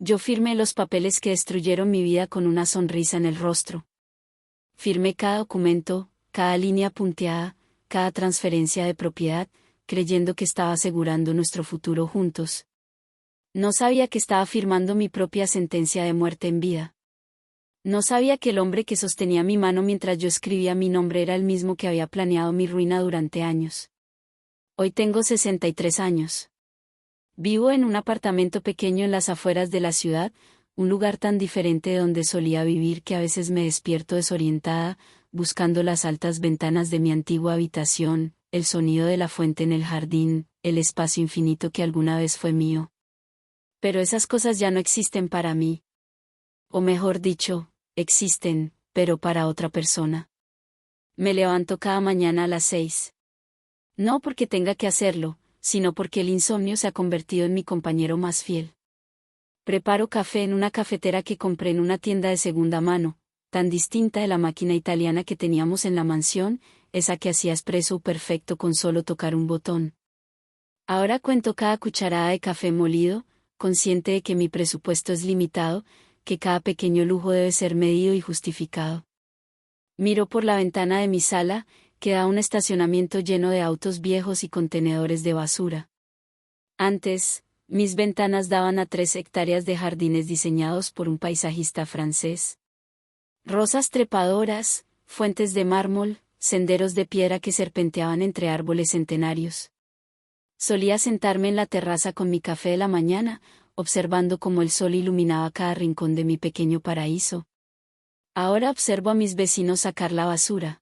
Yo firmé los papeles que destruyeron mi vida con una sonrisa en el rostro. Firmé cada documento, cada línea punteada, cada transferencia de propiedad, creyendo que estaba asegurando nuestro futuro juntos. No sabía que estaba firmando mi propia sentencia de muerte en vida. No sabía que el hombre que sostenía mi mano mientras yo escribía mi nombre era el mismo que había planeado mi ruina durante años. Hoy tengo 63 años. Vivo en un apartamento pequeño en las afueras de la ciudad, un lugar tan diferente de donde solía vivir que a veces me despierto desorientada, buscando las altas ventanas de mi antigua habitación, el sonido de la fuente en el jardín, el espacio infinito que alguna vez fue mío. Pero esas cosas ya no existen para mí. O mejor dicho, existen, pero para otra persona. Me levanto cada mañana a las 6. No porque tenga que hacerlo, sino porque el insomnio se ha convertido en mi compañero más fiel. Preparo café en una cafetera que compré en una tienda de segunda mano, tan distinta de la máquina italiana que teníamos en la mansión, esa que hacía espresso perfecto con solo tocar un botón. Ahora cuento cada cucharada de café molido, consciente de que mi presupuesto es limitado, que cada pequeño lujo debe ser medido y justificado. Miro por la ventana de mi sala, que da a un estacionamiento lleno de autos viejos y contenedores de basura. Antes, mis ventanas daban a 3 hectáreas de jardines diseñados por un paisajista francés. Rosas trepadoras, fuentes de mármol, senderos de piedra que serpenteaban entre árboles centenarios. Solía sentarme en la terraza con mi café de la mañana, observando cómo el sol iluminaba cada rincón de mi pequeño paraíso. Ahora observo a mis vecinos sacar la basura.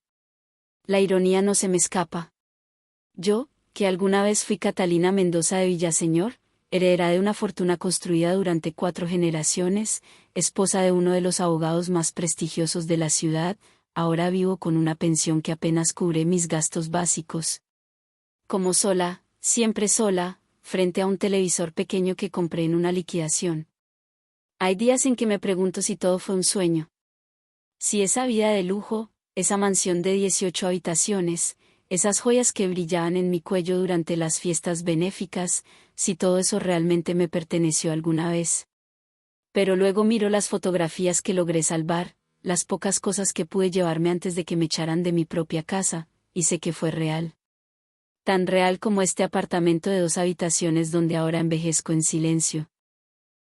La ironía no se me escapa. Yo, que alguna vez fui Catalina Mendoza de Villaseñor, heredera de una fortuna construida durante 4 generaciones, esposa de uno de los abogados más prestigiosos de la ciudad, ahora vivo con una pensión que apenas cubre mis gastos básicos. Como sola, siempre sola, frente a un televisor pequeño que compré en una liquidación. Hay días en que me pregunto si todo fue un sueño. Si esa vida de lujo, esa mansión de 18 habitaciones, esas joyas que brillaban en mi cuello durante las fiestas benéficas, si todo eso realmente me perteneció alguna vez. Pero luego miro las fotografías que logré salvar, las pocas cosas que pude llevarme antes de que me echaran de mi propia casa, y sé que fue real. Tan real como este apartamento de 2 habitaciones donde ahora envejezco en silencio.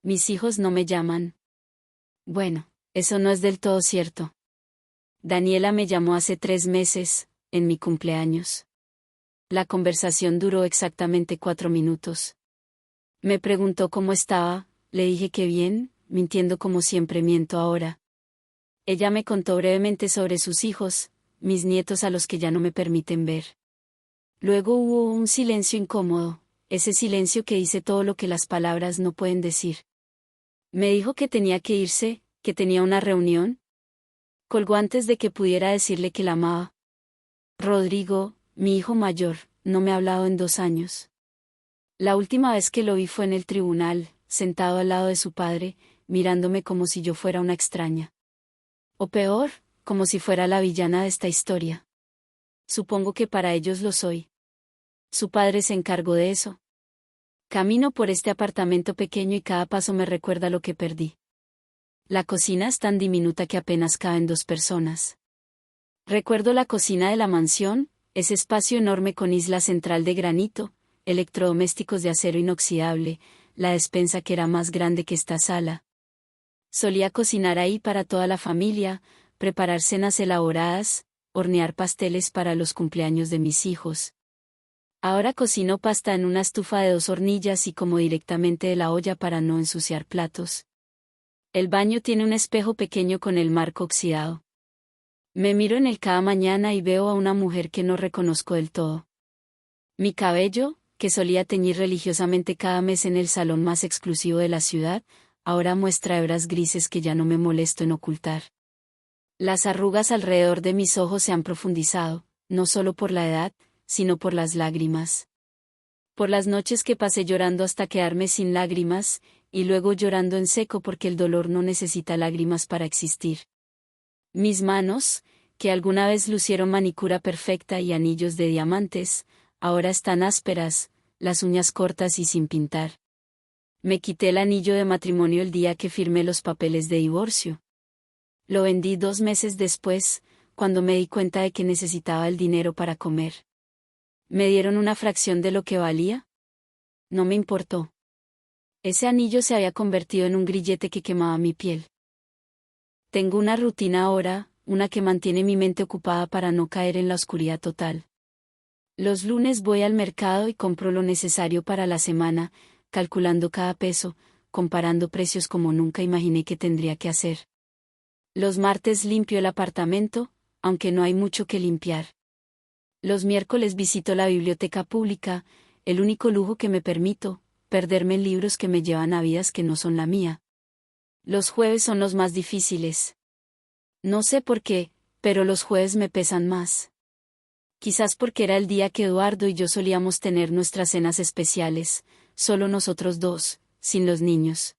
Mis hijos no me llaman. Bueno, eso no es del todo cierto. Daniela me llamó hace 3 meses, en mi cumpleaños. La conversación duró exactamente 4 minutos. Me preguntó cómo estaba, le dije que bien, mintiendo como siempre miento ahora. Ella me contó brevemente sobre sus hijos, mis nietos a los que ya no me permiten ver. Luego hubo un silencio incómodo, ese silencio que dice todo lo que las palabras no pueden decir. Me dijo que tenía que irse, que tenía una reunión. Colgó antes de que pudiera decirle que la amaba. Rodrigo, mi hijo mayor, no me ha hablado en 2 años. La última vez que lo vi fue en el tribunal, sentado al lado de su padre, mirándome como si yo fuera una extraña. O peor, como si fuera la villana de esta historia. Supongo que para ellos lo soy. Su padre se encargó de eso. Camino por este apartamento pequeño y cada paso me recuerda lo que perdí. La cocina es tan diminuta que apenas caben 2 personas. Recuerdo la cocina de la mansión, ese espacio enorme con isla central de granito, electrodomésticos de acero inoxidable, la despensa que era más grande que esta sala. Solía cocinar ahí para toda la familia, preparar cenas elaboradas, hornear pasteles para los cumpleaños de mis hijos. Ahora cocino pasta en una estufa de 2 hornillas y como directamente de la olla para no ensuciar platos. El baño tiene un espejo pequeño con el marco oxidado. Me miro en él cada mañana y veo a una mujer que no reconozco del todo. Mi cabello, que solía teñir religiosamente cada mes en el salón más exclusivo de la ciudad, ahora muestra hebras grises que ya no me molesto en ocultar. Las arrugas alrededor de mis ojos se han profundizado, no solo por la edad, sino por las lágrimas. Por las noches que pasé llorando hasta quedarme sin lágrimas, y luego llorando en seco porque el dolor no necesita lágrimas para existir. Mis manos, que alguna vez lucieron manicura perfecta y anillos de diamantes, ahora están ásperas, las uñas cortas y sin pintar. Me quité el anillo de matrimonio el día que firmé los papeles de divorcio. Lo vendí 2 meses después, cuando me di cuenta de que necesitaba el dinero para comer. ¿Me dieron una fracción de lo que valía? No me importó. Ese anillo se había convertido en un grillete que quemaba mi piel. Tengo una rutina ahora, una que mantiene mi mente ocupada para no caer en la oscuridad total. Los lunes voy al mercado y compro lo necesario para la semana, calculando cada peso, comparando precios como nunca imaginé que tendría que hacer. Los martes limpio el apartamento, aunque no hay mucho que limpiar. Los miércoles visito la biblioteca pública, el único lujo que me permito, perderme en libros que me llevan a vidas que no son la mía. Los jueves son los más difíciles. No sé por qué, pero los jueves me pesan más. Quizás porque era el día que Eduardo y yo solíamos tener nuestras cenas especiales, solo nosotros dos, sin los niños.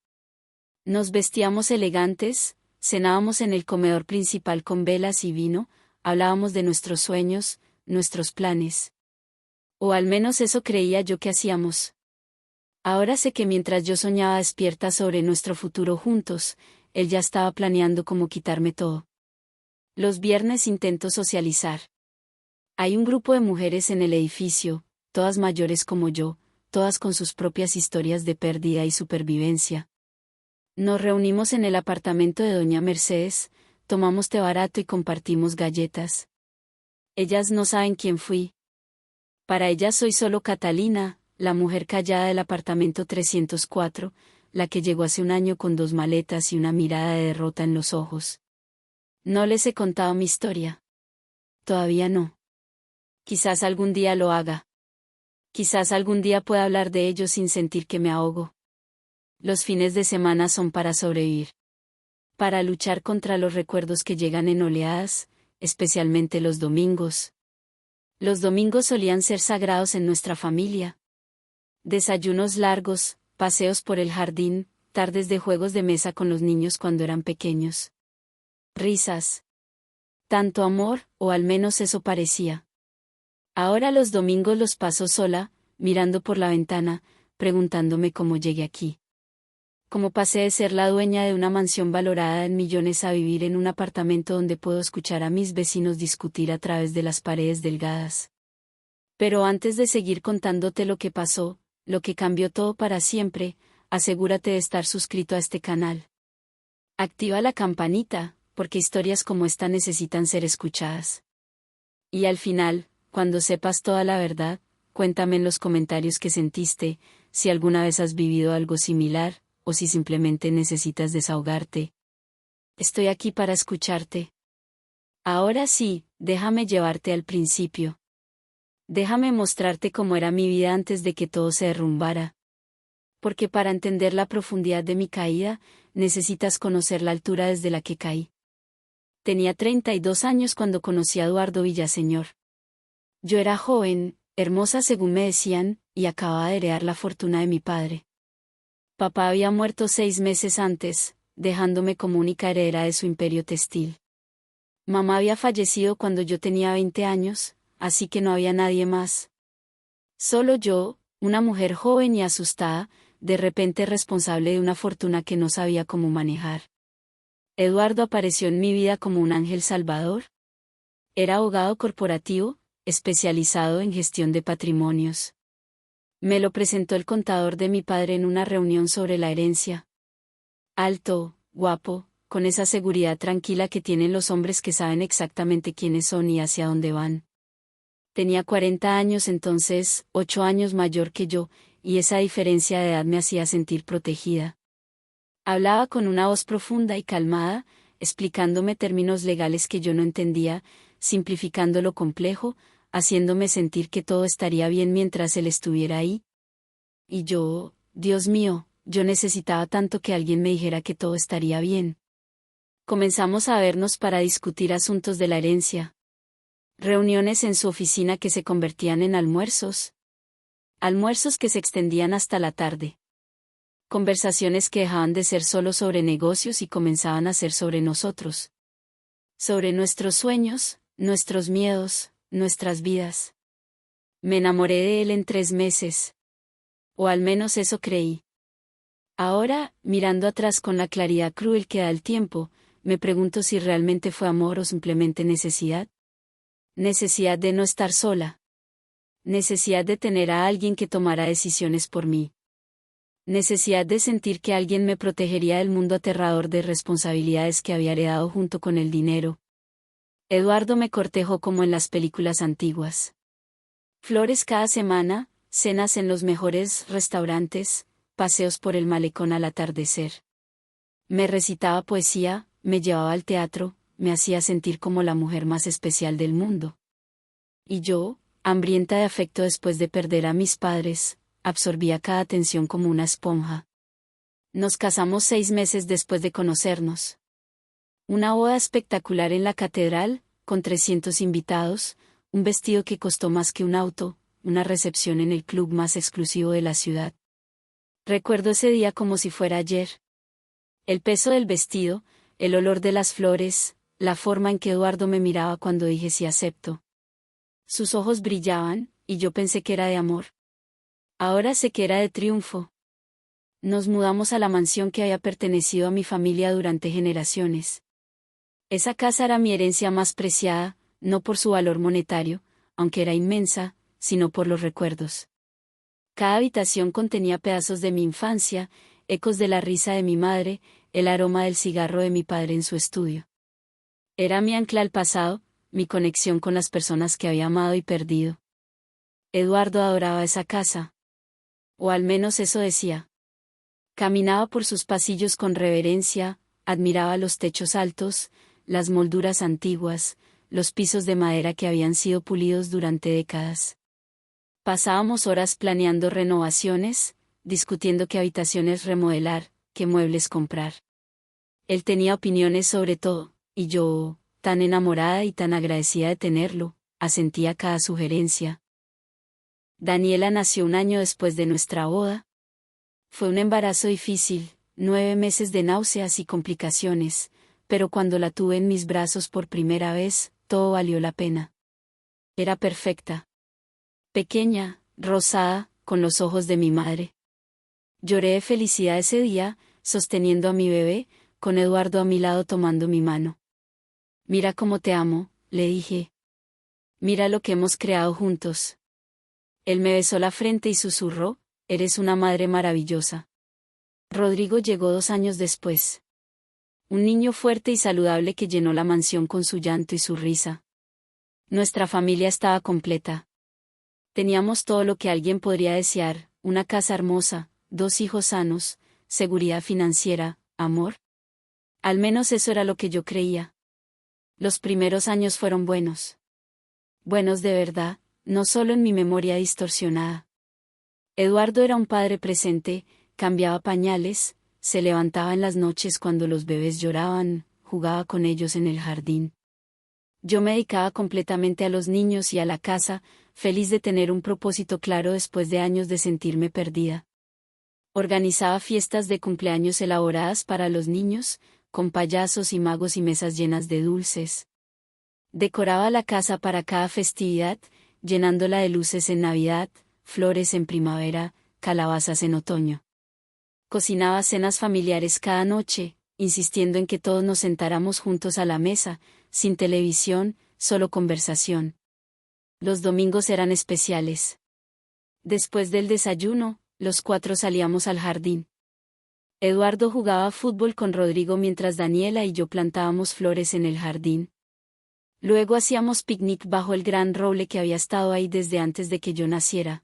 Nos vestíamos elegantes, cenábamos en el comedor principal con velas y vino, hablábamos de nuestros sueños, nuestros planes. O al menos eso creía yo que hacíamos. Ahora sé que mientras yo soñaba despierta sobre nuestro futuro juntos, él ya estaba planeando cómo quitarme todo. Los viernes intento socializar. Hay un grupo de mujeres en el edificio, todas mayores como yo, todas con sus propias historias de pérdida y supervivencia. Nos reunimos en el apartamento de doña Mercedes, tomamos té barato y compartimos galletas. Ellas no saben quién fui. Para ellas soy solo Catalina, la mujer callada del apartamento 304, la que llegó hace un año con 2 maletas y una mirada de derrota en los ojos. No les he contado mi historia. Todavía no. Quizás algún día lo haga. Quizás algún día pueda hablar de ello sin sentir que me ahogo. Los fines de semana son para sobrevivir. Para luchar contra los recuerdos que llegan en oleadas, especialmente los domingos. Los domingos solían ser sagrados en nuestra familia. Desayunos largos, paseos por el jardín, tardes de juegos de mesa con los niños cuando eran pequeños. Risas. Tanto amor, o al menos eso parecía. Ahora los domingos los paso sola, mirando por la ventana, preguntándome cómo llegué aquí. Cómo pasé de ser la dueña de una mansión valorada en millones a vivir en un apartamento donde puedo escuchar a mis vecinos discutir a través de las paredes delgadas. Pero antes de seguir contándote lo que pasó, lo que cambió todo para siempre, asegúrate de estar suscrito a este canal. Activa la campanita, porque historias como esta necesitan ser escuchadas. Y al final, cuando sepas toda la verdad, cuéntame en los comentarios qué sentiste, si alguna vez has vivido algo similar, o si simplemente necesitas desahogarte. Estoy aquí para escucharte. Ahora sí, déjame llevarte al principio. Déjame mostrarte cómo era mi vida antes de que todo se derrumbara. Porque para entender la profundidad de mi caída, necesitas conocer la altura desde la que caí. Tenía 32 años cuando conocí a Eduardo Villaseñor. Yo era joven, hermosa según me decían, y acababa de heredar la fortuna de mi padre. Papá había muerto 6 meses antes, dejándome como única heredera de su imperio textil. Mamá había fallecido cuando yo tenía 20 años, así que no había nadie más. Solo yo, una mujer joven y asustada, de repente responsable de una fortuna que no sabía cómo manejar. Eduardo apareció en mi vida como un ángel salvador. Era abogado corporativo, especializado en gestión de patrimonios. Me lo presentó el contador de mi padre en una reunión sobre la herencia. Alto, guapo, con esa seguridad tranquila que tienen los hombres que saben exactamente quiénes son y hacia dónde van. Tenía 40 años entonces, 8 años mayor que yo, y esa diferencia de edad me hacía sentir protegida. Hablaba con una voz profunda y calmada, explicándome términos legales que yo no entendía, simplificando lo complejo, haciéndome sentir que todo estaría bien mientras él estuviera ahí. Y yo, Dios mío, yo necesitaba tanto que alguien me dijera que todo estaría bien. Comenzamos a vernos para discutir asuntos de la herencia. Reuniones en su oficina que se convertían en almuerzos. Almuerzos que se extendían hasta la tarde. Conversaciones que dejaban de ser solo sobre negocios y comenzaban a ser sobre nosotros. Sobre nuestros sueños, nuestros miedos, nuestras vidas. Me enamoré de él en 3 meses. O al menos eso creí. Ahora, mirando atrás con la claridad cruel que da el tiempo, me pregunto si realmente fue amor o simplemente necesidad. Necesidad de no estar sola. Necesidad de tener a alguien que tomara decisiones por mí. Necesidad de sentir que alguien me protegería del mundo aterrador de responsabilidades que había heredado junto con el dinero. Eduardo me cortejó como en las películas antiguas. Flores cada semana, cenas en los mejores restaurantes, paseos por el malecón al atardecer. Me recitaba poesía, me llevaba al teatro, me hacía sentir como la mujer más especial del mundo. Y yo, hambrienta de afecto después de perder a mis padres, absorbía cada atención como una esponja. Nos casamos 6 meses después de conocernos. Una boda espectacular en la catedral, con 300 invitados, un vestido que costó más que un auto, una recepción en el club más exclusivo de la ciudad. Recuerdo ese día como si fuera ayer. El peso del vestido, el olor de las flores, la forma en que Eduardo me miraba cuando dije sí acepto. Sus ojos brillaban, y yo pensé que era de amor. Ahora sé que era de triunfo. Nos mudamos a la mansión que había pertenecido a mi familia durante generaciones. Esa casa era mi herencia más preciada, no por su valor monetario, aunque era inmensa, sino por los recuerdos. Cada habitación contenía pedazos de mi infancia, ecos de la risa de mi madre, el aroma del cigarro de mi padre en su estudio. Era mi ancla al pasado, mi conexión con las personas que había amado y perdido. Eduardo adoraba esa casa. O al menos eso decía. Caminaba por sus pasillos con reverencia, admiraba los techos altos, las molduras antiguas, los pisos de madera que habían sido pulidos durante décadas. Pasábamos horas planeando renovaciones, discutiendo qué habitaciones remodelar, qué muebles comprar. Él tenía opiniones sobre todo, y yo, tan enamorada y tan agradecida de tenerlo, asentía a cada sugerencia. Daniela nació 1 año después de nuestra boda. Fue un embarazo difícil, 9 meses de náuseas y complicaciones, pero cuando la tuve en mis brazos por primera vez, todo valió la pena. Era perfecta. Pequeña, rosada, con los ojos de mi madre. Lloré de felicidad ese día, sosteniendo a mi bebé, con Eduardo a mi lado tomando mi mano. Mira cómo te amo, le dije. Mira lo que hemos creado juntos. Él me besó la frente y susurró, eres una madre maravillosa. Rodrigo llegó 2 años después. Un niño fuerte y saludable que llenó la mansión con su llanto y su risa. Nuestra familia estaba completa. Teníamos todo lo que alguien podría desear, una casa hermosa, 2 hijos sanos, seguridad financiera, amor. Al menos eso era lo que yo creía. Los primeros años fueron buenos. Buenos de verdad, no solo en mi memoria distorsionada. Eduardo era un padre presente, cambiaba pañales, se levantaba en las noches cuando los bebés lloraban, jugaba con ellos en el jardín. Yo me dedicaba completamente a los niños y a la casa, feliz de tener un propósito claro después de años de sentirme perdida. Organizaba fiestas de cumpleaños elaboradas para los niños, con payasos y magos y mesas llenas de dulces. Decoraba la casa para cada festividad, llenándola de luces en Navidad, flores en primavera, calabazas en otoño. Cocinaba cenas familiares cada noche, insistiendo en que todos nos sentáramos juntos a la mesa, sin televisión, solo conversación. Los domingos eran especiales. Después del desayuno, los 4 salíamos al jardín. Eduardo jugaba fútbol con Rodrigo mientras Daniela y yo plantábamos flores en el jardín. Luego hacíamos picnic bajo el gran roble que había estado ahí desde antes de que yo naciera.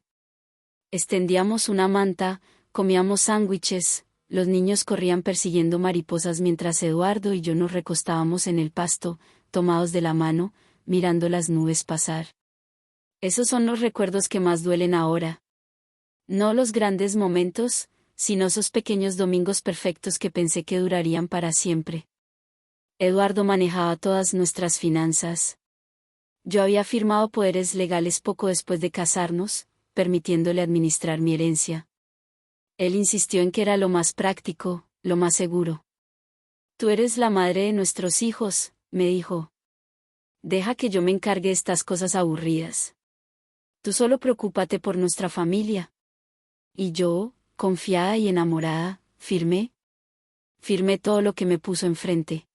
Extendíamos una manta, comíamos sándwiches, los niños corrían persiguiendo mariposas mientras Eduardo y yo nos recostábamos en el pasto, tomados de la mano, mirando las nubes pasar. Esos son los recuerdos que más duelen ahora. No los grandes momentos, sino esos pequeños domingos perfectos que pensé que durarían para siempre. Eduardo manejaba todas nuestras finanzas. Yo había firmado poderes legales poco después de casarnos, permitiéndole administrar mi herencia. Él insistió en que era lo más práctico, lo más seguro. Tú eres la madre de nuestros hijos, me dijo. Deja que yo me encargue de estas cosas aburridas. Tú solo preocúpate por nuestra familia. Y yo, confiada y enamorada, Firmé todo lo que me puso enfrente.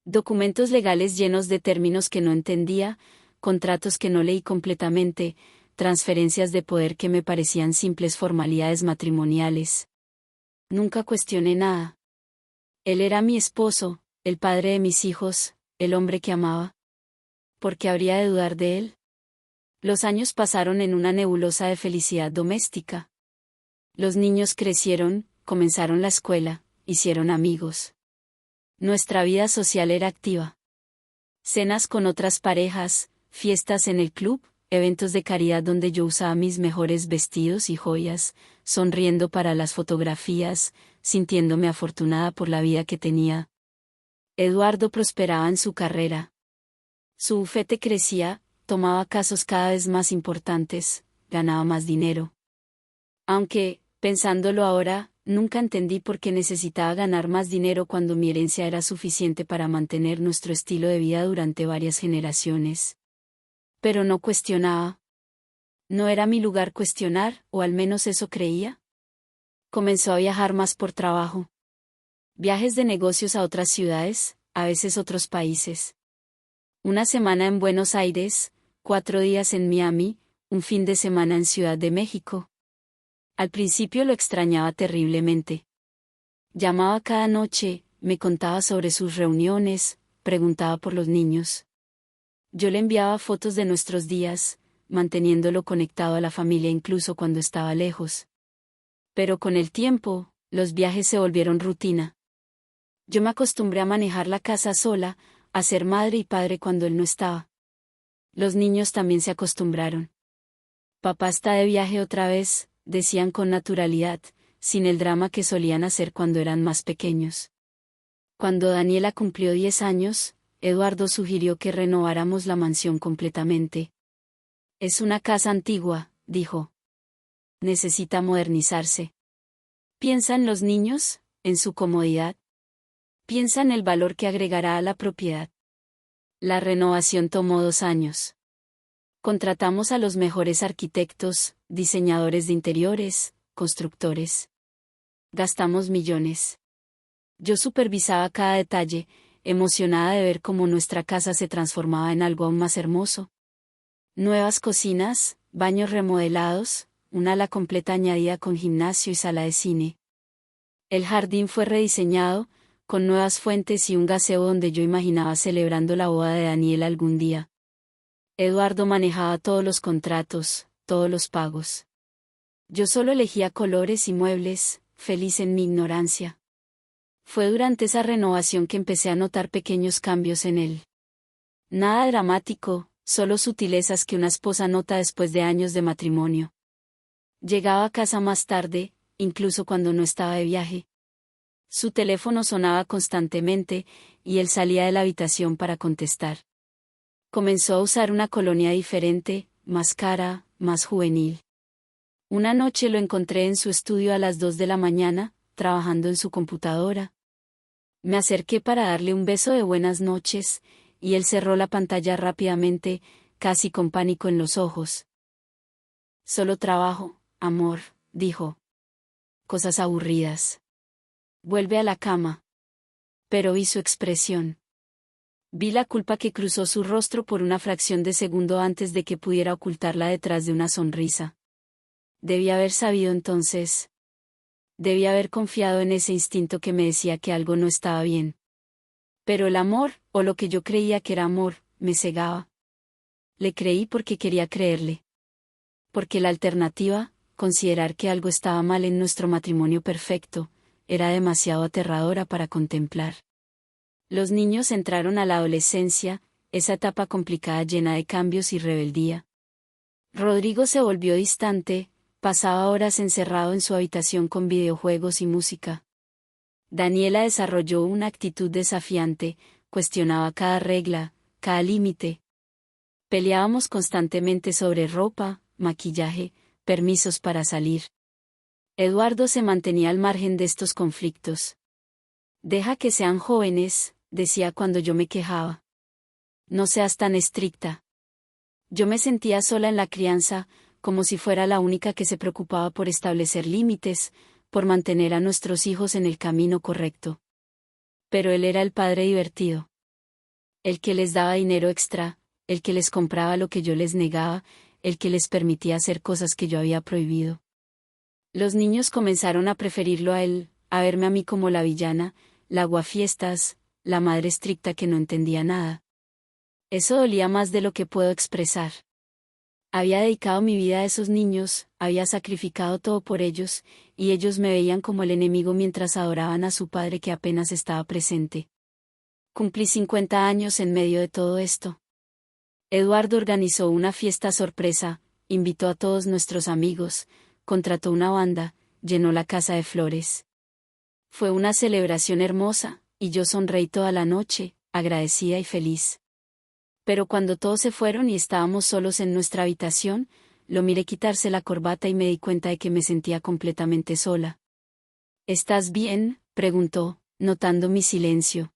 Documentos legales llenos de términos que no entendía, contratos que no leí completamente, transferencias de poder que me parecían simples formalidades matrimoniales. Nunca cuestioné nada. Él era mi esposo, el padre de mis hijos, el hombre que amaba. ¿Por qué habría de dudar de él? Los años pasaron en una nebulosa de felicidad doméstica. Los niños crecieron, comenzaron la escuela, hicieron amigos. Nuestra vida social era activa. Cenas con otras parejas, fiestas en el club, eventos de caridad donde yo usaba mis mejores vestidos y joyas, sonriendo para las fotografías, sintiéndome afortunada por la vida que tenía. Eduardo prosperaba en su carrera. Su bufete crecía, tomaba casos cada vez más importantes, ganaba más dinero. Aunque, pensándolo ahora, nunca entendí por qué necesitaba ganar más dinero cuando mi herencia era suficiente para mantener nuestro estilo de vida durante varias generaciones. Pero no cuestionaba. ¿No era mi lugar cuestionar, o al menos eso creía? Comenzó a viajar más por trabajo. Viajes de negocios a otras ciudades, a veces otros países. Una semana en Buenos Aires, 4 días en Miami, un fin de semana en Ciudad de México. Al principio lo extrañaba terriblemente. Llamaba cada noche, me contaba sobre sus reuniones, preguntaba por los niños. Yo le enviaba fotos de nuestros días, manteniéndolo conectado a la familia incluso cuando estaba lejos. Pero con el tiempo, los viajes se volvieron rutina. Yo me acostumbré a manejar la casa sola, a ser madre y padre cuando él no estaba. Los niños también se acostumbraron. Papá está de viaje otra vez, decían con naturalidad, sin el drama que solían hacer cuando eran más pequeños. Cuando Daniela cumplió 10 años, Eduardo sugirió que renováramos la mansión completamente. Es una casa antigua, dijo. Necesita modernizarse. Piensa en los niños, en su comodidad. Piensa en el valor que agregará a la propiedad. La renovación tomó 2 años. Contratamos a los mejores arquitectos, diseñadores de interiores, constructores. Gastamos millones. Yo supervisaba cada detalle, emocionada de ver cómo nuestra casa se transformaba en algo aún más hermoso. Nuevas cocinas, baños remodelados, una ala completa añadida con gimnasio y sala de cine. El jardín fue rediseñado, con nuevas fuentes y un gazebo donde yo imaginaba celebrando la boda de Daniela algún día. Eduardo manejaba todos los contratos, todos los pagos. Yo solo elegía colores y muebles, feliz en mi ignorancia. Fue durante esa renovación que empecé a notar pequeños cambios en él. Nada dramático, solo sutilezas que una esposa nota después de años de matrimonio. Llegaba a casa más tarde, incluso cuando no estaba de viaje. Su teléfono sonaba constantemente, y él salía de la habitación para contestar. Comenzó a usar una colonia diferente, más cara, más juvenil. Una noche lo encontré en su estudio a las 2 de la mañana, trabajando en su computadora. Me acerqué para darle un beso de buenas noches, y él cerró la pantalla rápidamente, casi con pánico en los ojos. Solo trabajo, amor, dijo. Cosas aburridas. Vuelve a la cama. Pero vi su expresión. Vi la culpa que cruzó su rostro por una fracción de segundo antes de que pudiera ocultarla detrás de una sonrisa. Debí haber sabido entonces. Debí haber confiado en ese instinto que me decía que algo no estaba bien. Pero el amor, o lo que yo creía que era amor, me cegaba. Le creí porque quería creerle. Porque la alternativa, considerar que algo estaba mal en nuestro matrimonio perfecto, era demasiado aterradora para contemplar. Los niños entraron a la adolescencia, esa etapa complicada llena de cambios y rebeldía. Rodrigo se volvió distante, pasaba horas encerrado en su habitación con videojuegos y música. Daniela desarrolló una actitud desafiante, cuestionaba cada regla, cada límite. Peleábamos constantemente sobre ropa, maquillaje, permisos para salir. Eduardo se mantenía al margen de estos conflictos. Deja que sean jóvenes, decía cuando yo me quejaba. No seas tan estricta. Yo me sentía sola en la crianza, como si fuera la única que se preocupaba por establecer límites, por mantener a nuestros hijos en el camino correcto. Pero él era el padre divertido. El que les daba dinero extra, el que les compraba lo que yo les negaba, el que les permitía hacer cosas que yo había prohibido. Los niños comenzaron a preferirlo a él, a verme a mí como la villana, la aguafiestas, la madre estricta que no entendía nada. Eso dolía más de lo que puedo expresar. Había dedicado mi vida a esos niños, había sacrificado todo por ellos, y ellos me veían como el enemigo mientras adoraban a su padre que apenas estaba presente. Cumplí 50 años en medio de todo esto. Eduardo organizó una fiesta sorpresa, invitó a todos nuestros amigos, contrató una banda, llenó la casa de flores. Fue una celebración hermosa, y yo sonreí toda la noche, agradecida y feliz. Pero cuando todos se fueron y estábamos solos en nuestra habitación, lo miré quitarse la corbata y me di cuenta de que me sentía completamente sola. ¿Estás bien?, preguntó, notando mi silencio.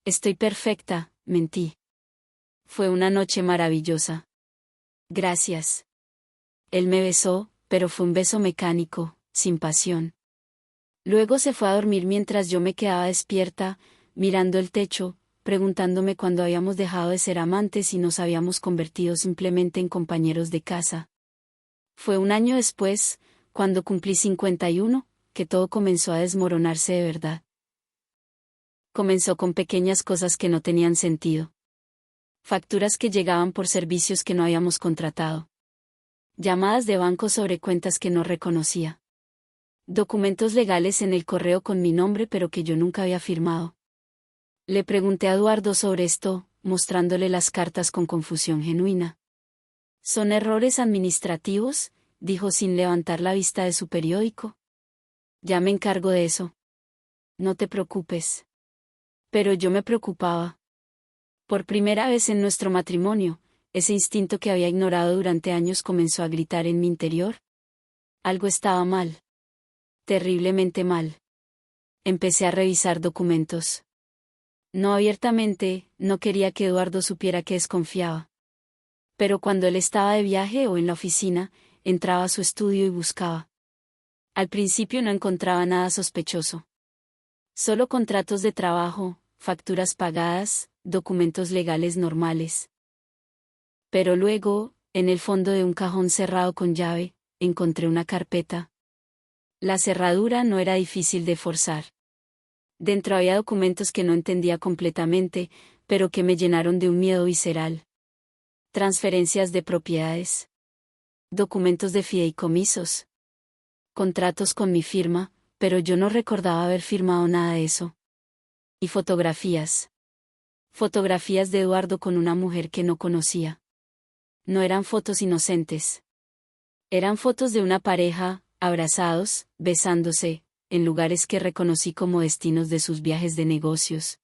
Estoy perfecta, mentí. Fue una noche maravillosa. Gracias. Él me besó, pero fue un beso mecánico, sin pasión. Luego se fue a dormir mientras yo me quedaba despierta, mirando el techo, preguntándome cuándo habíamos dejado de ser amantes y nos habíamos convertido simplemente en compañeros de casa. Fue un año después, cuando cumplí 51, que todo comenzó a desmoronarse de verdad. Comenzó con pequeñas cosas que no tenían sentido. Facturas que llegaban por servicios que no habíamos contratado. Llamadas de banco sobre cuentas que no reconocía. Documentos legales en el correo con mi nombre pero que yo nunca había firmado. Le pregunté a Eduardo sobre esto, mostrándole las cartas con confusión genuina. ¿Son errores administrativos?, dijo sin levantar la vista de su periódico. Ya me encargo de eso. No te preocupes. Pero yo me preocupaba. Por primera vez en nuestro matrimonio, ese instinto que había ignorado durante años comenzó a gritar en mi interior. Algo estaba mal. Terriblemente mal. Empecé a revisar documentos. No abiertamente, no quería que Eduardo supiera que desconfiaba. Pero cuando él estaba de viaje o en la oficina, entraba a su estudio y buscaba. Al principio no encontraba nada sospechoso. Solo contratos de trabajo, facturas pagadas, documentos legales normales. Pero luego, en el fondo de un cajón cerrado con llave, encontré una carpeta. La cerradura no era difícil de forzar. Dentro había documentos que no entendía completamente, pero que me llenaron de un miedo visceral. Transferencias de propiedades. Documentos de fideicomisos. Contratos con mi firma, pero yo no recordaba haber firmado nada de eso. Y fotografías. Fotografías de Eduardo con una mujer que no conocía. No eran fotos inocentes. Eran fotos de una pareja, abrazados, besándose, en lugares que reconocí como destinos de sus viajes de negocios.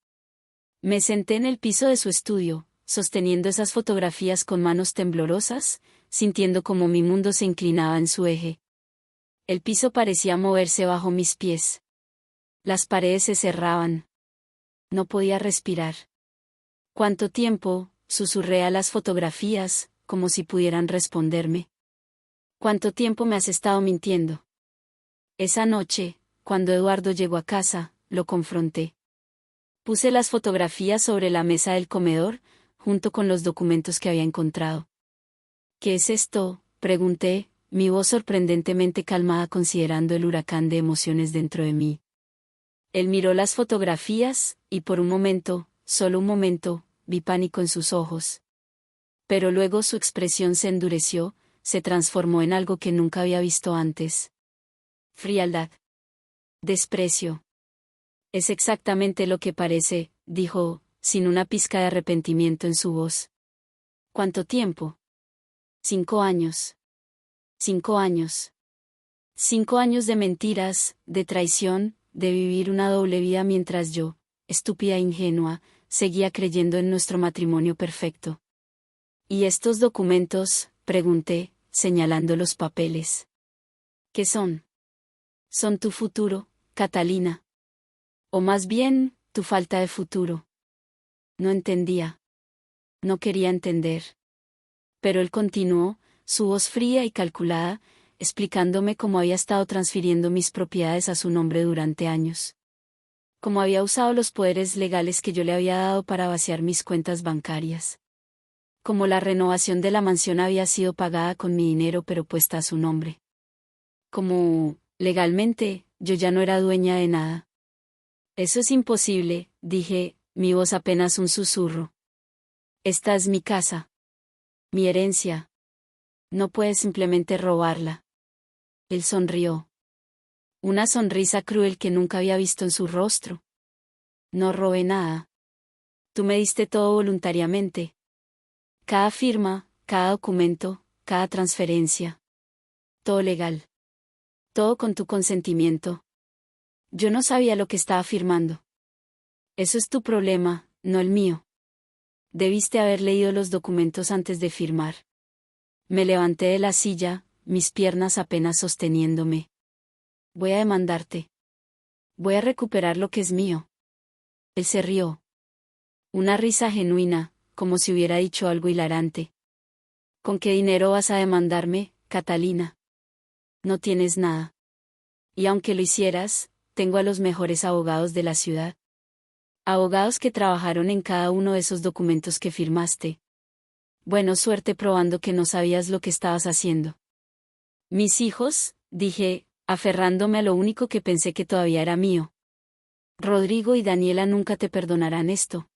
Me senté en el piso de su estudio, sosteniendo esas fotografías con manos temblorosas, sintiendo como mi mundo se inclinaba en su eje. El piso parecía moverse bajo mis pies. Las paredes se cerraban. No podía respirar. ¿Cuánto tiempo?, susurré a las fotografías, como si pudieran responderme. ¿Cuánto tiempo me has estado mintiendo? Esa noche, cuando Eduardo llegó a casa, lo confronté. Puse las fotografías sobre la mesa del comedor, junto con los documentos que había encontrado. ¿Qué es esto?, pregunté, mi voz sorprendentemente calmada considerando el huracán de emociones dentro de mí. Él miró las fotografías, y por un momento, solo un momento, vi pánico en sus ojos. Pero luego su expresión se endureció, se transformó en algo que nunca había visto antes. Frialdad. Desprecio. Es exactamente lo que parece, dijo, sin una pizca de arrepentimiento en su voz. ¿Cuánto tiempo? 5 años. 5 años. 5 años de mentiras, de traición, de vivir una doble vida mientras yo, estúpida e ingenua, seguía creyendo en nuestro matrimonio perfecto. ¿Y estos documentos?, pregunté, señalando los papeles. ¿Qué son? Son tu futuro, Catalina. O más bien, tu falta de futuro. No entendía. No quería entender. Pero él continuó, su voz fría y calculada, explicándome cómo había estado transfiriendo mis propiedades a su nombre durante años. Cómo había usado los poderes legales que yo le había dado para vaciar mis cuentas bancarias. Cómo la renovación de la mansión había sido pagada con mi dinero pero puesta a su nombre. Cómo, legalmente, yo ya no era dueña de nada. Eso es imposible, dije, mi voz apenas un susurro. Esta es mi casa. Mi herencia. No puedes simplemente robarla. Él sonrió. Una sonrisa cruel que nunca había visto en su rostro. No robé nada. Tú me diste todo voluntariamente. Cada firma, cada documento, cada transferencia. Todo legal. Todo con tu consentimiento. Yo no sabía lo que estaba firmando. Eso es tu problema, no el mío. Debiste haber leído los documentos antes de firmar. Me levanté de la silla, mis piernas apenas sosteniéndome. Voy a demandarte. Voy a recuperar lo que es mío. Él se rió. Una risa genuina, como si hubiera dicho algo hilarante. ¿Con qué dinero vas a demandarme, Catalina? No tienes nada. Y aunque lo hicieras, tengo a los mejores abogados de la ciudad. Abogados que trabajaron en cada uno de esos documentos que firmaste. Bueno, suerte probando que no sabías lo que estabas haciendo. Mis hijos, dije, aferrándome a lo único que pensé que todavía era mío. Rodrigo y Daniela nunca te perdonarán esto.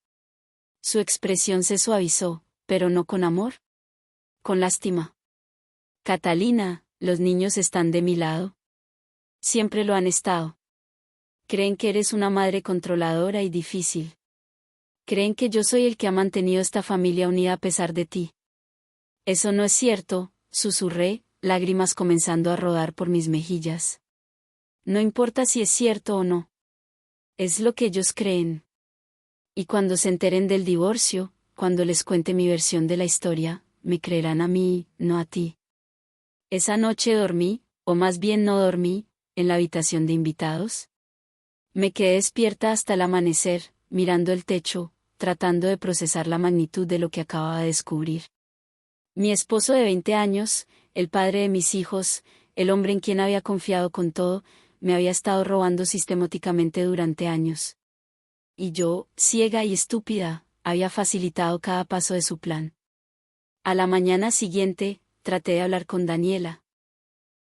Su expresión se suavizó, pero no con amor. Con lástima. Catalina, los niños están de mi lado. Siempre lo han estado. Creen que eres una madre controladora y difícil. Creen que yo soy el que ha mantenido esta familia unida a pesar de ti. Eso no es cierto, susurré, lágrimas comenzando a rodar por mis mejillas. No importa si es cierto o no. Es lo que ellos creen. Y cuando se enteren del divorcio, cuando les cuente mi versión de la historia, me creerán a mí, no a ti. Esa noche dormí, o más bien no dormí, en la habitación de invitados. Me quedé despierta hasta el amanecer, mirando el techo, tratando de procesar la magnitud de lo que acababa de descubrir. Mi esposo de 20 años, el padre de mis hijos, el hombre en quien había confiado con todo, me había estado robando sistemáticamente durante años. Y yo, ciega y estúpida, había facilitado cada paso de su plan. A la mañana siguiente, traté de hablar con Daniela.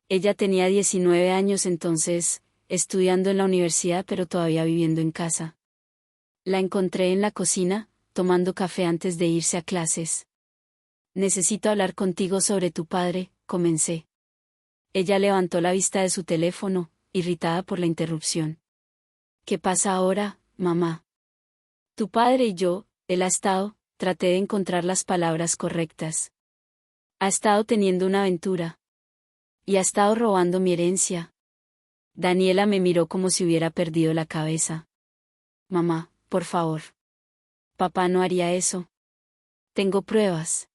Ella tenía 19 años entonces, estudiando en la universidad pero todavía viviendo en casa. La encontré en la cocina, tomando café antes de irse a clases. Necesito hablar contigo sobre tu padre, comencé. Ella levantó la vista de su teléfono, irritada por la interrupción. ¿Qué pasa ahora, mamá? Tu padre y yo, él ha estado, traté de encontrar las palabras correctas. Ha estado teniendo una aventura. Y ha estado robando mi herencia. Daniela me miró como si hubiera perdido la cabeza. Mamá, por favor. Papá no haría eso. Tengo pruebas.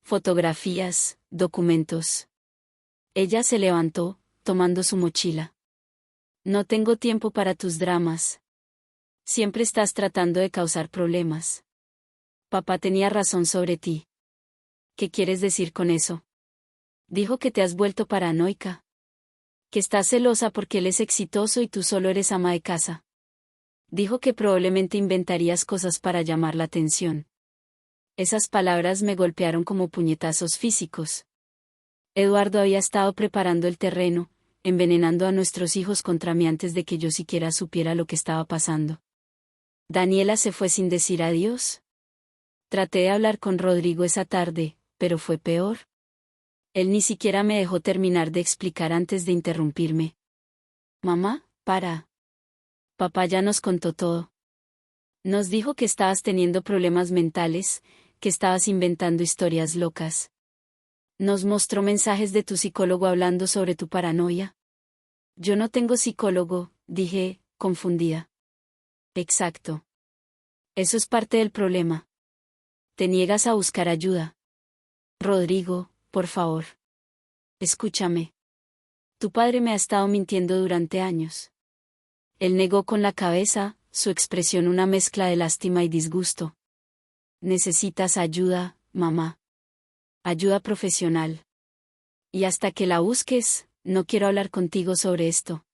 Fotografías, documentos. Ella se levantó, tomando su mochila. No tengo tiempo para tus dramas. Siempre estás tratando de causar problemas. Papá tenía razón sobre ti. ¿Qué quieres decir con eso? Dijo que te has vuelto paranoica. Que estás celosa porque él es exitoso y tú solo eres ama de casa. Dijo que probablemente inventarías cosas para llamar la atención. Esas palabras me golpearon como puñetazos físicos. Eduardo había estado preparando el terreno, envenenando a nuestros hijos contra mí antes de que yo siquiera supiera lo que estaba pasando. Daniela se fue sin decir adiós. Traté de hablar con Rodrigo esa tarde, pero fue peor. Él ni siquiera me dejó terminar de explicar antes de interrumpirme. Mamá, para. Papá ya nos contó todo. Nos dijo que estabas teniendo problemas mentales, que estabas inventando historias locas. Nos mostró mensajes de tu psicólogo hablando sobre tu paranoia. Yo no tengo psicólogo, dije, confundida. Exacto. Eso es parte del problema. Te niegas a buscar ayuda. Rodrigo, por favor. Escúchame. Tu padre me ha estado mintiendo durante años. Él negó con la cabeza, su expresión una mezcla de lástima y disgusto. Necesitas ayuda, mamá. Ayuda profesional. Y hasta que la busques, no quiero hablar contigo sobre esto.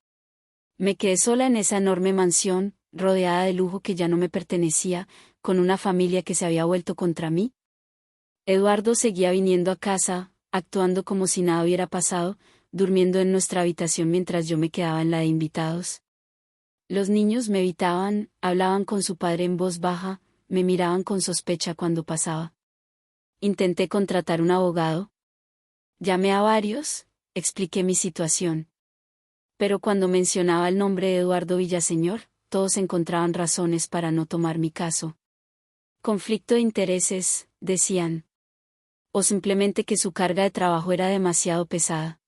Me quedé sola en esa enorme mansión, rodeada de lujo que ya no me pertenecía, con una familia que se había vuelto contra mí. Eduardo seguía viniendo a casa, actuando como si nada hubiera pasado, durmiendo en nuestra habitación mientras yo me quedaba en la de invitados. Los niños me evitaban, hablaban con su padre en voz baja, me miraban con sospecha cuando pasaba. Intenté contratar un abogado. Llamé a varios, expliqué mi situación. Pero cuando mencionaba el nombre de Eduardo Villaseñor, todos encontraban razones para no tomar mi caso. Conflicto de intereses, decían. O simplemente que su carga de trabajo era demasiado pesada.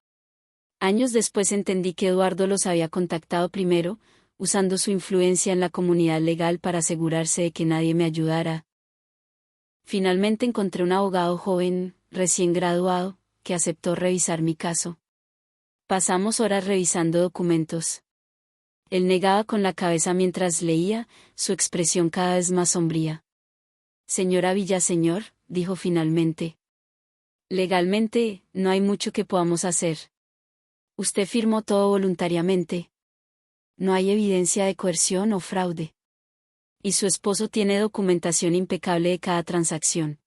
Años después entendí que Eduardo los había contactado primero, usando su influencia en la comunidad legal para asegurarse de que nadie me ayudara. Finalmente encontré un abogado joven, recién graduado, que aceptó revisar mi caso. Pasamos horas revisando documentos. Él negaba con la cabeza mientras leía, su expresión cada vez más sombría. Señora Villaseñor, dijo finalmente. Legalmente, no hay mucho que podamos hacer. Usted firmó todo voluntariamente. No hay evidencia de coerción o fraude. Y su esposo tiene documentación impecable de cada transacción.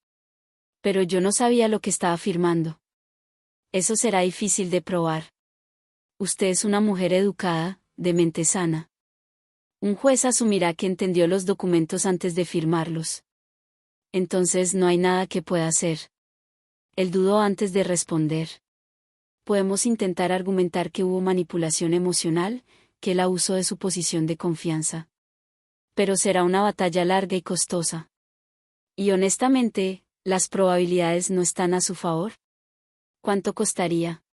Pero yo no sabía lo que estaba firmando. Eso será difícil de probar. Usted es una mujer educada, de mente sana. Un juez asumirá que entendió los documentos antes de firmarlos. Entonces no hay nada que pueda hacer. Él dudó antes de responder. Podemos intentar argumentar que hubo manipulación emocional, que él abusó de su posición de confianza. Pero será una batalla larga y costosa. Y honestamente, las probabilidades no están a su favor. ¿Cuánto costaría?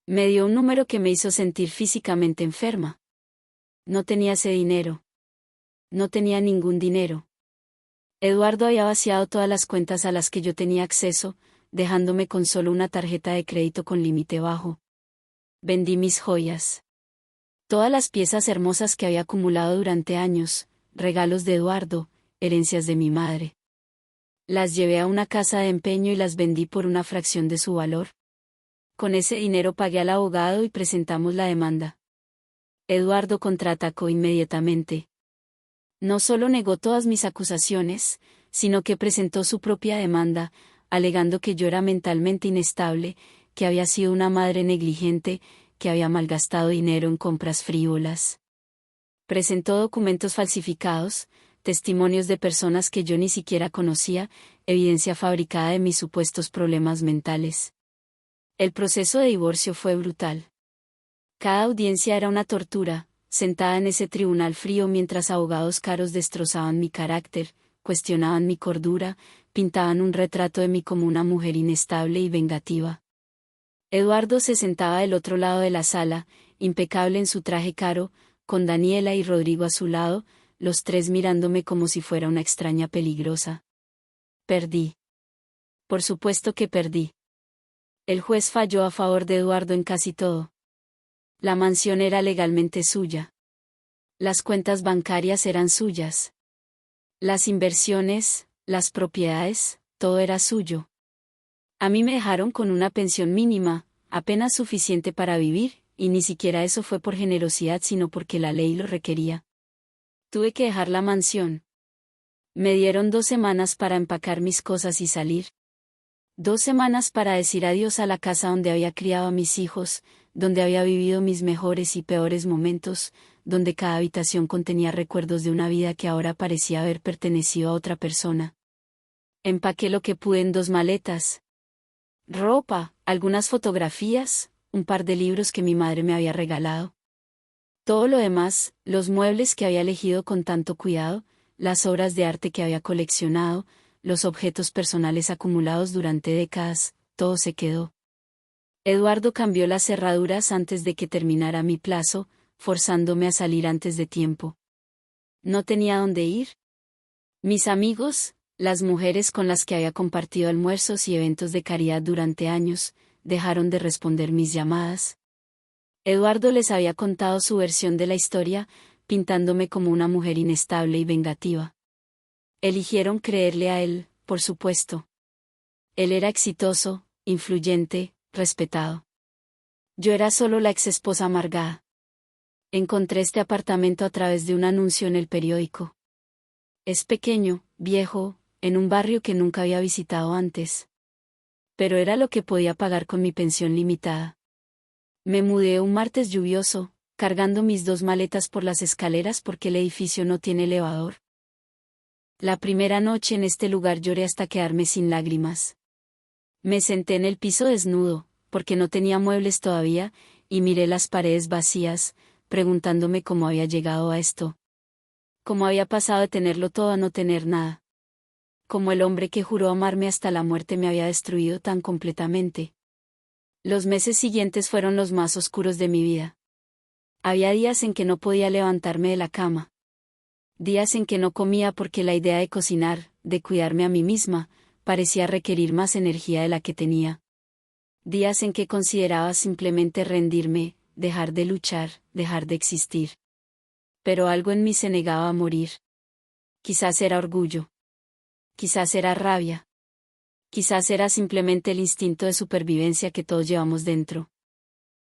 Me dio un número que me hizo sentir físicamente enferma. No tenía ese dinero. No tenía ningún dinero. Eduardo había vaciado todas las cuentas a las que yo tenía acceso, dejándome con solo una tarjeta de crédito con límite bajo. Vendí mis joyas. Todas las piezas hermosas que había acumulado durante años, regalos de Eduardo, herencias de mi madre. Las llevé a una casa de empeño y las vendí por una fracción de su valor. Con ese dinero pagué al abogado y presentamos la demanda. Eduardo contraatacó inmediatamente. No solo negó todas mis acusaciones, sino que presentó su propia demanda, alegando que yo era mentalmente inestable, que había sido una madre negligente, que había malgastado dinero en compras frívolas. Presentó documentos falsificados, testimonios de personas que yo ni siquiera conocía, evidencia fabricada de mis supuestos problemas mentales. El proceso de divorcio fue brutal. Cada audiencia era una tortura, sentada en ese tribunal frío mientras abogados caros destrozaban mi carácter, cuestionaban mi cordura, pintaban un retrato de mí como una mujer inestable y vengativa. Eduardo se sentaba del otro lado de la sala, impecable en su traje caro, con Daniela y Rodrigo a su lado, los tres mirándome como si fuera una extraña peligrosa. Perdí. Por supuesto que perdí. El juez falló a favor de Eduardo en casi todo. La mansión era legalmente suya. Las cuentas bancarias eran suyas. Las inversiones, las propiedades, todo era suyo. A mí me dejaron con una pensión mínima, apenas suficiente para vivir, y ni siquiera eso fue por generosidad sino porque la ley lo requería. Tuve que dejar la mansión. Me dieron 2 semanas para empacar mis cosas y salir. 2 semanas para decir adiós a la casa donde había criado a mis hijos, donde había vivido mis mejores y peores momentos, donde cada habitación contenía recuerdos de una vida que ahora parecía haber pertenecido a otra persona. Empaqué lo que pude en 2 maletas. Ropa, algunas fotografías, un par de libros que mi madre me había regalado. Todo lo demás, los muebles que había elegido con tanto cuidado, las obras de arte que había coleccionado, los objetos personales acumulados durante décadas, todo se quedó. Eduardo cambió las cerraduras antes de que terminara mi plazo, forzándome a salir antes de tiempo. No tenía dónde ir. Mis amigos, las mujeres con las que había compartido almuerzos y eventos de caridad durante años, dejaron de responder mis llamadas. Eduardo les había contado su versión de la historia, pintándome como una mujer inestable y vengativa. Eligieron creerle a él, por supuesto. Él era exitoso, influyente, respetado. Yo era solo la exesposa amargada. Encontré este apartamento a través de un anuncio en el periódico. Es pequeño, viejo, en un barrio que nunca había visitado antes. Pero era lo que podía pagar con mi pensión limitada. Me mudé un martes lluvioso, cargando mis 2 maletas por las escaleras porque el edificio no tiene elevador. La primera noche en este lugar lloré hasta quedarme sin lágrimas. Me senté en el piso desnudo, porque no tenía muebles todavía, y miré las paredes vacías, preguntándome cómo había llegado a esto. Cómo había pasado de tenerlo todo a no tener nada. Cómo el hombre que juró amarme hasta la muerte me había destruido tan completamente. Los meses siguientes fueron los más oscuros de mi vida. Había días en que no podía levantarme de la cama. Días en que no comía porque la idea de cocinar, de cuidarme a mí misma, parecía requerir más energía de la que tenía. Días en que consideraba simplemente rendirme, dejar de luchar, dejar de existir. Pero algo en mí se negaba a morir. Quizás era orgullo. Quizás era rabia. Quizás era simplemente el instinto de supervivencia que todos llevamos dentro.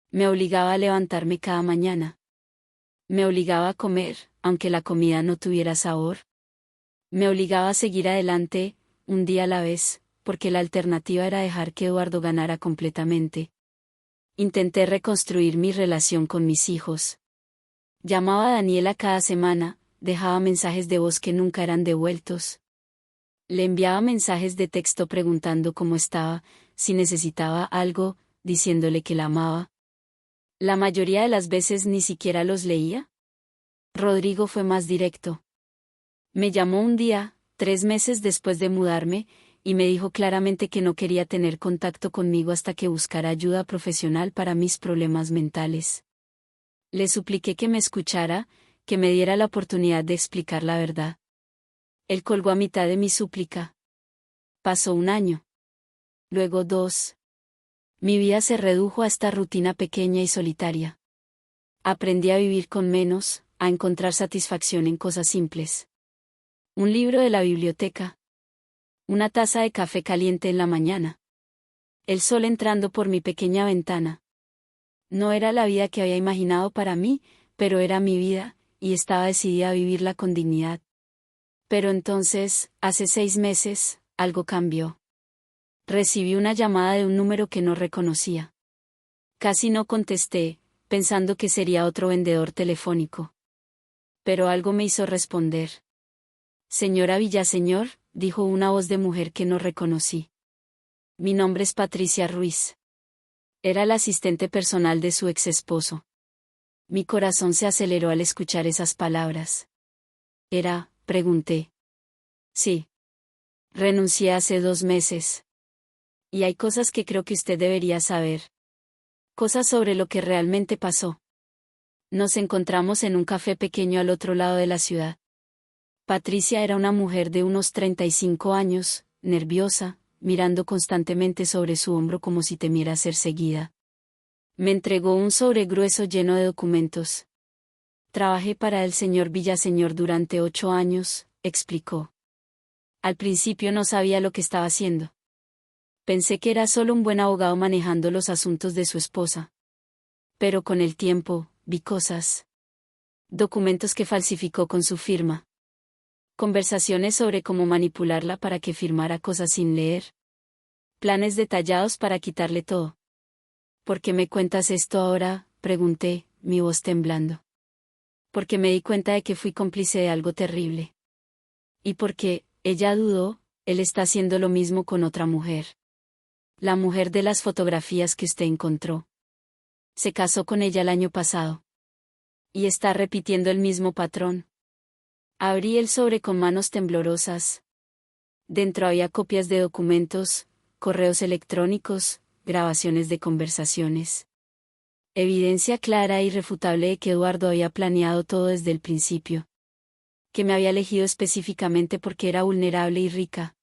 Me obligaba a levantarme cada mañana. Me obligaba a comer, aunque la comida no tuviera sabor. Me obligaba a seguir adelante, un día a la vez, porque la alternativa era dejar que Eduardo ganara completamente. Intenté reconstruir mi relación con mis hijos. Llamaba a Daniela cada semana, dejaba mensajes de voz que nunca eran devueltos. Le enviaba mensajes de texto preguntando cómo estaba, si necesitaba algo, diciéndole que la amaba. La mayoría de las veces ni siquiera los leía. Rodrigo fue más directo. Me llamó un día, 3 meses después de mudarme, y me dijo claramente que no quería tener contacto conmigo hasta que buscara ayuda profesional para mis problemas mentales. Le supliqué que me escuchara, que me diera la oportunidad de explicar la verdad. Él colgó a mitad de mi súplica. Pasó 1 año. Luego 2. Mi vida se redujo a esta rutina pequeña y solitaria. Aprendí a vivir con menos, a encontrar satisfacción en cosas simples. Un libro de la biblioteca. Una taza de café caliente en la mañana. El sol entrando por mi pequeña ventana. No era la vida que había imaginado para mí, pero era mi vida, y estaba decidida a vivirla con dignidad. Pero entonces, hace 6 meses, algo cambió. Recibí una llamada de un número que no reconocía. Casi no contesté, pensando que sería otro vendedor telefónico. Pero algo me hizo responder. Señora Villaseñor, dijo una voz de mujer que no reconocí. Mi nombre es Patricia Ruiz. Era la asistente personal de su ex esposo. Mi corazón se aceleró al escuchar esas palabras. Pregunté. Sí. Renuncié hace 2 meses. Y hay cosas que creo que usted debería saber. Cosas sobre lo que realmente pasó. Nos encontramos en un café pequeño al otro lado de la ciudad. Patricia era una mujer de unos 35 años, nerviosa, mirando constantemente sobre su hombro como si temiera ser seguida. Me entregó un sobre grueso lleno de documentos. Trabajé para el señor Villaseñor durante 8 años, explicó. Al principio no sabía lo que estaba haciendo. Pensé que era solo un buen abogado manejando los asuntos de su esposa. Pero con el tiempo, vi cosas. Documentos que falsificó con su firma. Conversaciones sobre cómo manipularla para que firmara cosas sin leer. Planes detallados para quitarle todo. ¿Por qué me cuentas esto ahora?, pregunté, mi voz temblando. Porque me di cuenta de que fui cómplice de algo terrible. Y porque, ella dudó, él está haciendo lo mismo con otra mujer. La mujer de las fotografías que usted encontró. Se casó con ella el año pasado. Y está repitiendo el mismo patrón. Abrí el sobre con manos temblorosas. Dentro había copias de documentos, correos electrónicos, grabaciones de conversaciones. Evidencia clara e irrefutable de que Eduardo había planeado todo desde el principio. Que me había elegido específicamente porque era vulnerable y rica.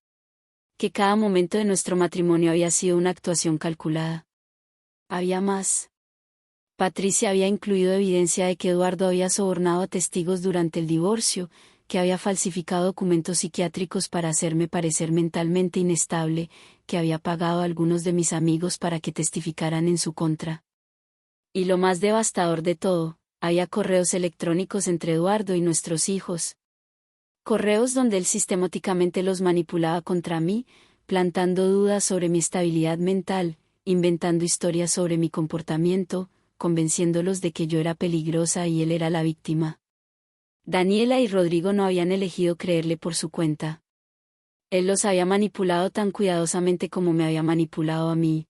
Que cada momento de nuestro matrimonio había sido una actuación calculada. Había más. Patricia había incluido evidencia de que Eduardo había sobornado a testigos durante el divorcio, que había falsificado documentos psiquiátricos para hacerme parecer mentalmente inestable, que había pagado a algunos de mis amigos para que testificaran en su contra. Y lo más devastador de todo, había correos electrónicos entre Eduardo y nuestros hijos. Correos donde él sistemáticamente los manipulaba contra mí, plantando dudas sobre mi estabilidad mental, inventando historias sobre mi comportamiento, convenciéndolos de que yo era peligrosa y él era la víctima. Daniela y Rodrigo no habían elegido creerle por su cuenta. Él los había manipulado tan cuidadosamente como me había manipulado a mí.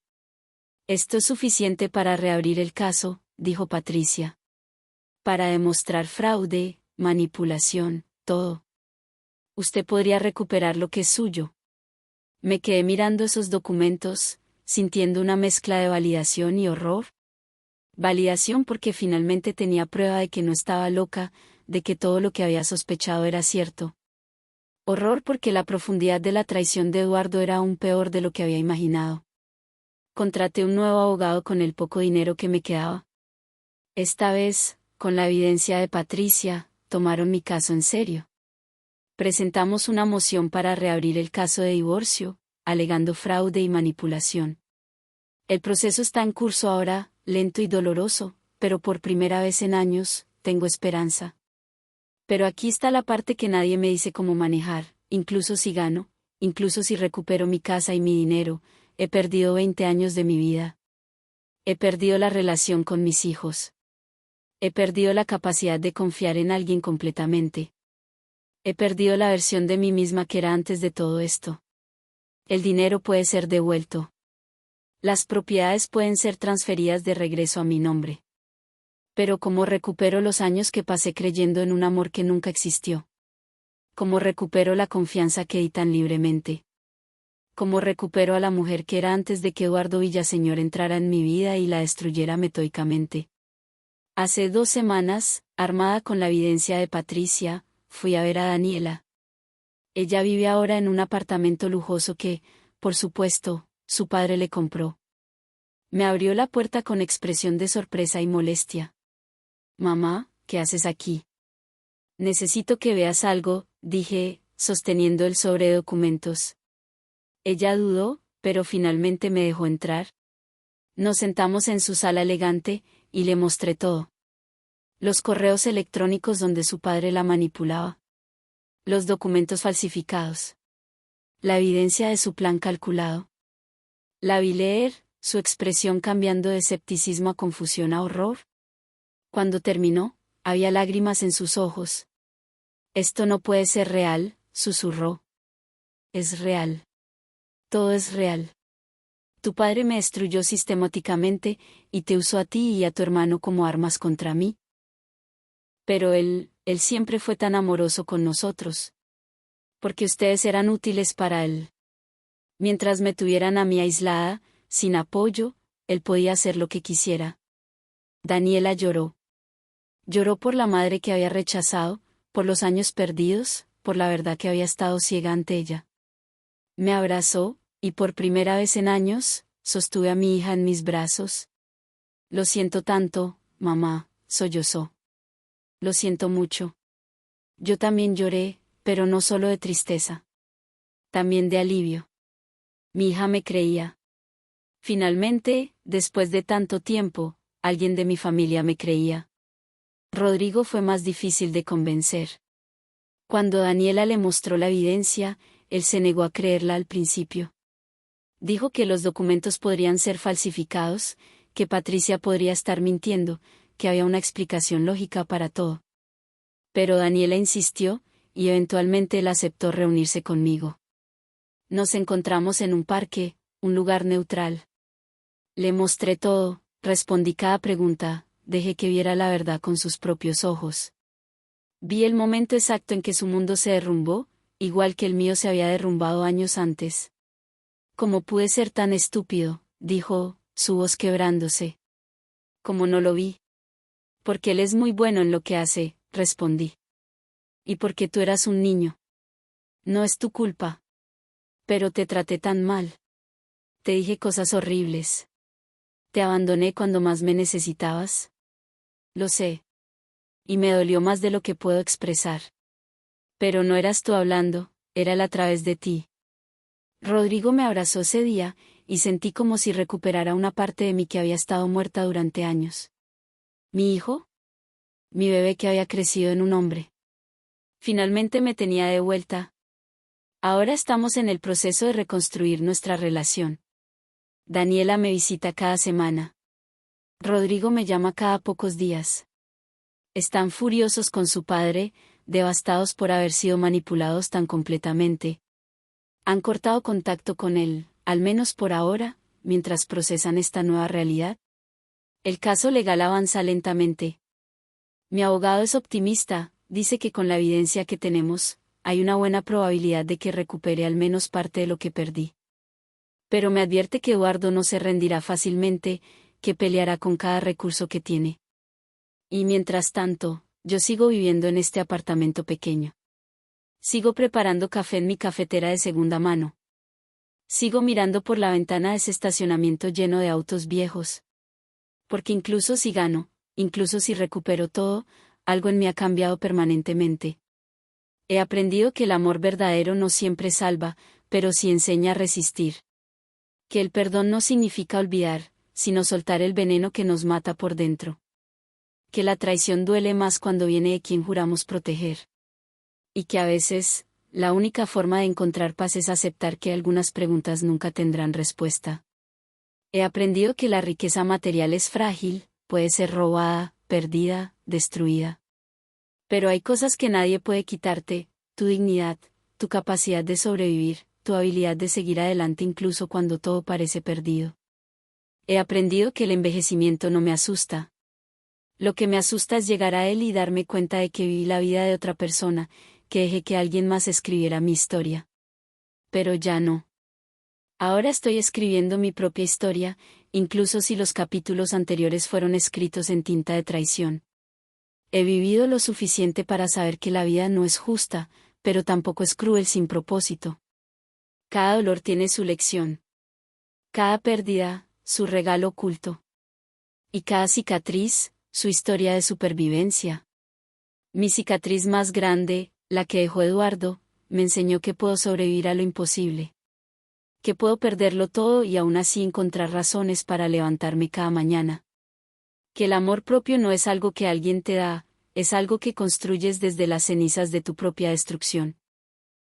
Esto es suficiente para reabrir el caso, dijo Patricia. Para demostrar fraude, manipulación, todo. Usted podría recuperar lo que es suyo. Me quedé mirando esos documentos, sintiendo una mezcla de validación y horror. Validación porque finalmente tenía prueba de que no estaba loca, de que todo lo que había sospechado era cierto. Horror porque la profundidad de la traición de Eduardo era aún peor de lo que había imaginado. Contraté un nuevo abogado con el poco dinero que me quedaba. Esta vez, con la evidencia de Patricia, tomaron mi caso en serio. Presentamos una moción para reabrir el caso de divorcio, alegando fraude y manipulación. El proceso está en curso ahora, lento y doloroso, pero por primera vez en años, tengo esperanza. Pero aquí está la parte que nadie me dice cómo manejar, incluso si gano, incluso si recupero mi casa y mi dinero, he perdido 20 años de mi vida. He perdido la relación con mis hijos. He perdido la capacidad de confiar en alguien completamente. He perdido la versión de mí misma que era antes de todo esto. El dinero puede ser devuelto. Las propiedades pueden ser transferidas de regreso a mi nombre. Pero ¿cómo recupero los años que pasé creyendo en un amor que nunca existió? ¿Cómo recupero la confianza que di tan libremente? ¿Cómo recupero a la mujer que era antes de que Eduardo Villaseñor entrara en mi vida y la destruyera metódicamente? Hace 2 semanas, armada con la evidencia de Patricia, fui a ver a Daniela. Ella vive ahora en un apartamento lujoso que, por supuesto, su padre le compró. Me abrió la puerta con expresión de sorpresa y molestia. Mamá, ¿qué haces aquí? Necesito que veas algo, dije, sosteniendo el sobre de documentos. Ella dudó, pero finalmente me dejó entrar. Nos sentamos en su sala elegante, y le mostré todo. Los correos electrónicos donde su padre la manipulaba. Los documentos falsificados. La evidencia de su plan calculado. La vi leer, su expresión cambiando de escepticismo a confusión a horror. Cuando terminó, había lágrimas en sus ojos. Esto no puede ser real, susurró. Es real. Todo es real. Tu padre me destruyó sistemáticamente, y te usó a ti y a tu hermano como armas contra mí. Pero él siempre fue tan amoroso con nosotros. Porque ustedes eran útiles para él. Mientras me tuvieran a mí aislada, sin apoyo, él podía hacer lo que quisiera. Daniela lloró. Lloró por la madre que había rechazado, por los años perdidos, por la verdad que había estado ciega ante ella. Me abrazó, y por primera vez en años, sostuve a mi hija en mis brazos. Lo siento tanto, mamá, sollozó. Lo siento mucho. Yo también lloré, pero no solo de tristeza. También de alivio. Mi hija me creía. Finalmente, después de tanto tiempo, alguien de mi familia me creía. Rodrigo fue más difícil de convencer. Cuando Daniela le mostró la evidencia, él se negó a creerla al principio. Dijo que los documentos podrían ser falsificados, que Patricia podría estar mintiendo, que había una explicación lógica para todo. Pero Daniela insistió, y eventualmente él aceptó reunirse conmigo. Nos encontramos en un parque, un lugar neutral. Le mostré todo, respondí cada pregunta, dejé que viera la verdad con sus propios ojos. Vi el momento exacto en que su mundo se derrumbó, igual que el mío se había derrumbado años antes. ¿Cómo pude ser tan estúpido?, dijo, su voz quebrándose. ¿Cómo no lo vi? Porque él es muy bueno en lo que hace, respondí. Y porque tú eras un niño. No es tu culpa. Pero te traté tan mal. Te dije cosas horribles. Te abandoné cuando más me necesitabas. Lo sé. Y me dolió más de lo que puedo expresar. Pero no eras tú hablando, era él a través de ti. Rodrigo me abrazó ese día, y sentí como si recuperara una parte de mí que había estado muerta durante años. ¿Mi hijo? Mi bebé que había crecido en un hombre. Finalmente me tenía de vuelta. Ahora estamos en el proceso de reconstruir nuestra relación. Daniela me visita cada semana. Rodrigo me llama cada pocos días. Están furiosos con su padre, devastados por haber sido manipulados tan completamente. Han cortado contacto con él, al menos por ahora, mientras procesan esta nueva realidad. El caso legal avanza lentamente. Mi abogado es optimista, dice que con la evidencia que tenemos, hay una buena probabilidad de que recupere al menos parte de lo que perdí. Pero me advierte que Eduardo no se rendirá fácilmente, que peleará con cada recurso que tiene. Y mientras tanto, yo sigo viviendo en este apartamento pequeño. Sigo preparando café en mi cafetera de segunda mano. Sigo mirando por la ventana de ese estacionamiento lleno de autos viejos. Porque incluso si gano, incluso si recupero todo, algo en mí ha cambiado permanentemente. He aprendido que el amor verdadero no siempre salva, pero sí enseña a resistir. Que el perdón no significa olvidar, sino soltar el veneno que nos mata por dentro. Que la traición duele más cuando viene de quien juramos proteger. Y que a veces, la única forma de encontrar paz es aceptar que algunas preguntas nunca tendrán respuesta. He aprendido que la riqueza material es frágil, puede ser robada, perdida, destruida. Pero hay cosas que nadie puede quitarte, tu dignidad, tu capacidad de sobrevivir, tu habilidad de seguir adelante incluso cuando todo parece perdido. He aprendido que el envejecimiento no me asusta. Lo que me asusta es llegar a él y darme cuenta de que viví la vida de otra persona, que dejé que alguien más escribiera mi historia. Pero ya no. Ahora estoy escribiendo mi propia historia, incluso si los capítulos anteriores fueron escritos en tinta de traición. He vivido lo suficiente para saber que la vida no es justa, pero tampoco es cruel sin propósito. Cada dolor tiene su lección. Cada pérdida, su regalo oculto. Y cada cicatriz, su historia de supervivencia. Mi cicatriz más grande, la que dejó Eduardo, me enseñó que puedo sobrevivir a lo imposible. Que puedo perderlo todo y aún así encontrar razones para levantarme cada mañana. Que el amor propio no es algo que alguien te da, es algo que construyes desde las cenizas de tu propia destrucción.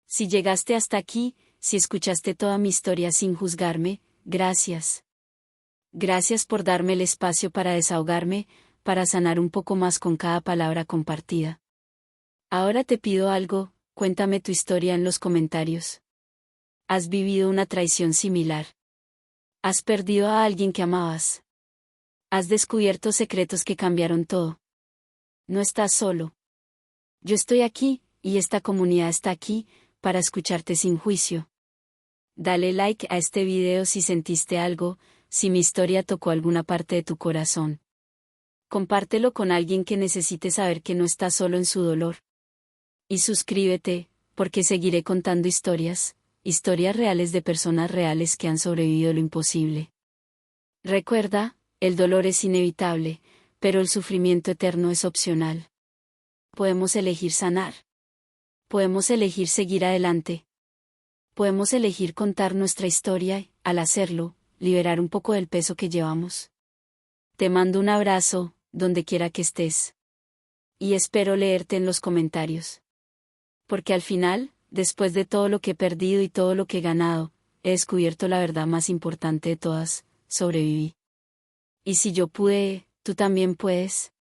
Si llegaste hasta aquí, si escuchaste toda mi historia sin juzgarme, gracias. Gracias por darme el espacio para desahogarme, para sanar un poco más con cada palabra compartida. Ahora te pido algo, cuéntame tu historia en los comentarios. ¿Has vivido una traición similar? ¿Has perdido a alguien que amabas? ¿Has descubierto secretos que cambiaron todo? No estás solo. Yo estoy aquí, y esta comunidad está aquí, para escucharte sin juicio. Dale like a este video si sentiste algo, si mi historia tocó alguna parte de tu corazón. Compártelo con alguien que necesite saber que no está solo en su dolor. Y suscríbete, porque seguiré contando historias reales de personas reales que han sobrevivido lo imposible. Recuerda, el dolor es inevitable, pero el sufrimiento eterno es opcional. Podemos elegir sanar. Podemos elegir seguir adelante. Podemos elegir contar nuestra historia y, al hacerlo, liberar un poco del peso que llevamos. Te mando un abrazo, donde quiera que estés. Y espero leerte en los comentarios. Porque al final, después de todo lo que he perdido y todo lo que he ganado, he descubierto la verdad más importante de todas: sobreviví. Y si yo pude, tú también puedes.